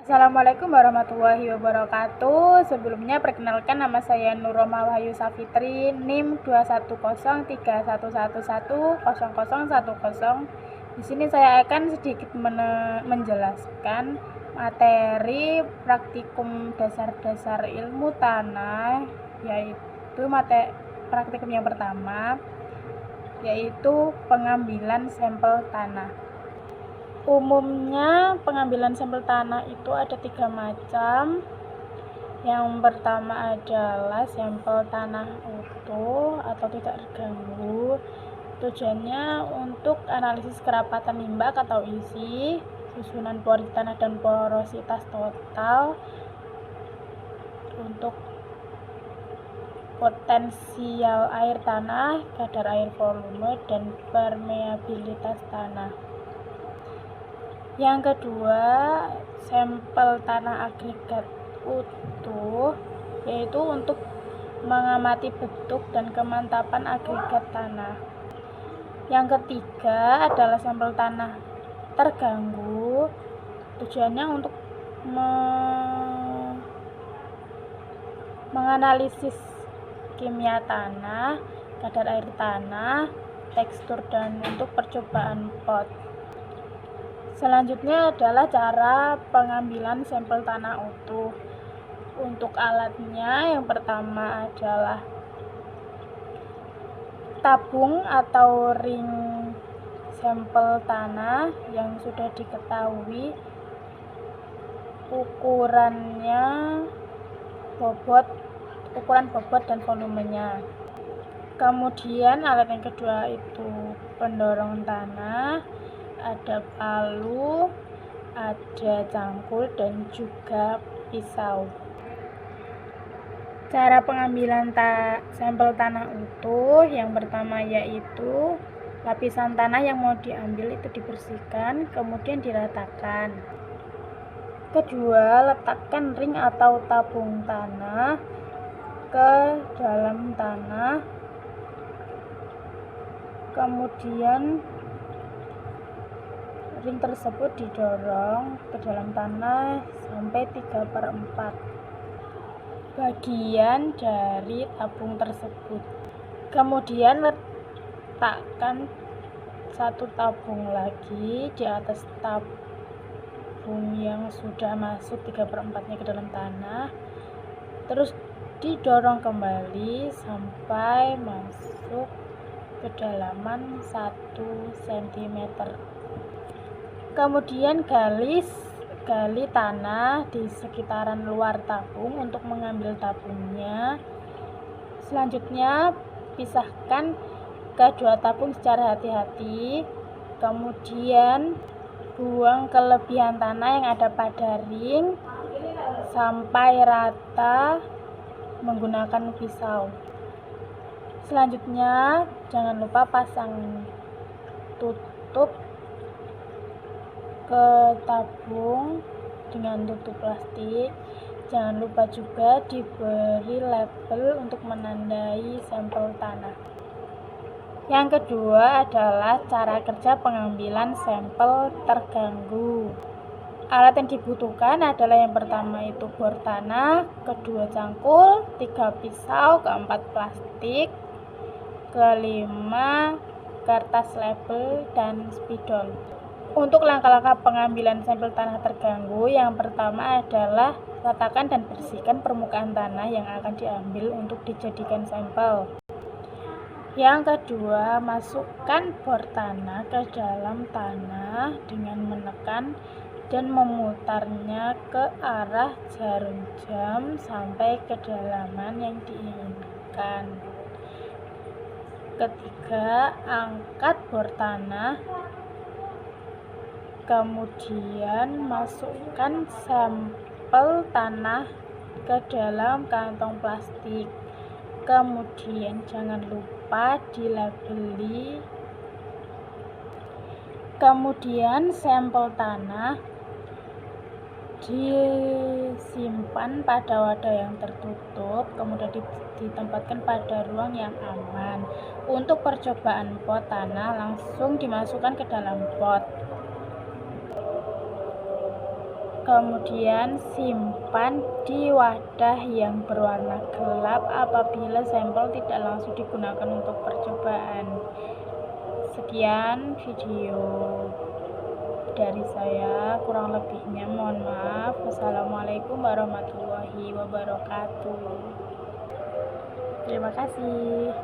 Assalamualaikum warahmatullahi wabarakatuh. Sebelumnya perkenalkan, nama saya Nuroma Wahyu Safitri, NIM 2103111100010. Di sini saya akan sedikit menjelaskan materi praktikum dasar-dasar ilmu tanah, yaitu praktikum yang pertama, yaitu pengambilan sampel tanah. Umumnya pengambilan sampel tanah itu ada 3 macam. Yang pertama adalah sampel tanah utuh atau tidak terganggu. Tujuannya untuk analisis kerapatan limbah atau isi, susunan pori tanah dan porositas total, untuk potensial air tanah, kadar air volume, dan permeabilitas tanah. Yang kedua, sampel tanah agregat utuh, yaitu untuk mengamati bentuk dan kemantapan agregat tanah. Yang ketiga adalah sampel tanah terganggu. Tujuannya untuk menganalisis kimia tanah, kadar air tanah, tekstur, dan untuk percobaan pot. Selanjutnya adalah cara pengambilan sampel tanah utuh. Untuk alatnya, yang pertama adalah tabung atau ring sampel tanah yang sudah diketahui ukuran bobot dan volumenya. Kemudian alat yang kedua itu pendorong tanah, ada palu, ada cangkul, dan juga pisau. Cara pengambilan sampel tanah utuh, yang pertama yaitu lapisan tanah yang mau diambil itu dibersihkan, kemudian diratakan. Kedua, letakkan ring atau tabung tanah ke dalam tanah, kemudian ring tersebut didorong ke dalam tanah sampai 3/4 bagian dari tabung tersebut. Kemudian letakkan satu tabung lagi di atas tabung yang sudah masuk 3/4-nya ke dalam tanah, terus didorong kembali sampai masuk kedalaman 1 cm. Kemudian gali tanah di sekitaran luar tabung untuk mengambil tabungnya. Selanjutnya pisahkan kedua tabung secara hati-hati. Kemudian buang kelebihan tanah yang ada pada ring sampai rata menggunakan pisau. Selanjutnya jangan lupa pasang tutup ke tabung dengan tutup plastik. Jangan lupa juga diberi label untuk menandai sampel tanah. Yang kedua adalah cara kerja pengambilan sampel terganggu. Alat yang dibutuhkan adalah yang pertama itu bor tanah, kedua cangkul, 3 pisau, keempat plastik, kelima kertas label, dan spidol. Untuk langkah-langkah pengambilan sampel tanah terganggu, yang pertama adalah ratakan dan bersihkan permukaan tanah yang akan diambil untuk dijadikan sampel. Yang kedua, masukkan bor tanah ke dalam tanah dengan menekan dan memutarnya ke arah jarum jam sampai kedalaman yang diinginkan. Ketiga, angkat bor tanah, kemudian masukkan sampel tanah ke dalam kantong plastik. Kemudian jangan lupa dilabeli. Kemudian sampel tanah disimpan pada wadah yang tertutup, kemudian ditempatkan pada ruang yang aman. Untuk percobaan pot tanah, langsung dimasukkan ke dalam pot. Kemudian simpan di wadah yang berwarna gelap apabila sampel tidak langsung digunakan untuk percobaan. Sekian video dari saya, kurang lebihnya mohon maaf. Wassalamualaikum warahmatullahi wabarakatuh. Terima kasih.